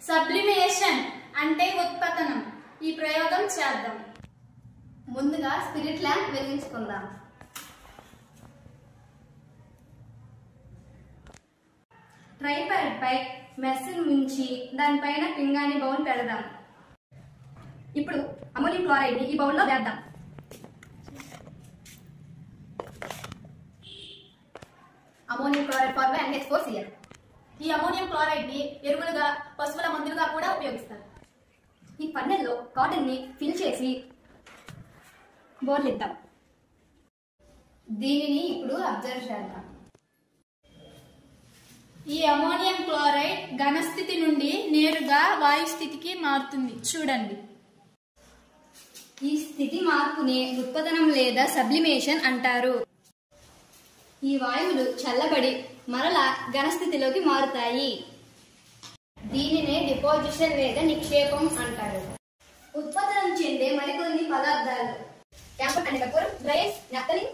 Sublimation అంటే ఉత్పతనం. ఈ ప్రయోగం చేద్దాం. ముందుగా స్పిరిట్ ల్యాంప్ వెలిగించుకుందాం. ట్రైపాడ్ పై మెస్ని ముంచి దానిపైన పింగాణి బౌల్ పెడదాం. ఇప్పుడు అమోనియం క్లోరైడ్ ని ఈ బౌల్లో వేద్దాం. Ammonium chloride formula NH4Cl. ఈ అమోనియం క్లోరైడ్ ని ఎరువులుగా, పశువుల మందులుగా కూడా ఉపయోగిస్తారు. ఈ పన్నెల్లో కాటన్ ని ఫిల్ చేసి బోర్లిద్దాం. దీనిని ఇప్పుడు అబ్జర్వ్ చేద్దాం. ఈ అమోనియం క్లోరైడ్ ఘనస్థితి నుండి నేరుగా వాయుస్థితికి మారుతుంది. చూడండి. ఈ స్థితి మార్పుని ఉత్పతనం లేదా సబ్లిమేషన్ అంటారు. ఈ వాయువులు చల్లబడి మరలా ఘనస్థితిలోకి మారుతాయి. దీనినే డిపాజిషన్ లేదా నిక్షేపం అంటారు. ఉత్పతనం చెందే మరికొన్ని పదార్థాలు క్యాంఫర్ అండ్ కర్పూరం, డ్రై ఐస్, నఫ్తలిన్,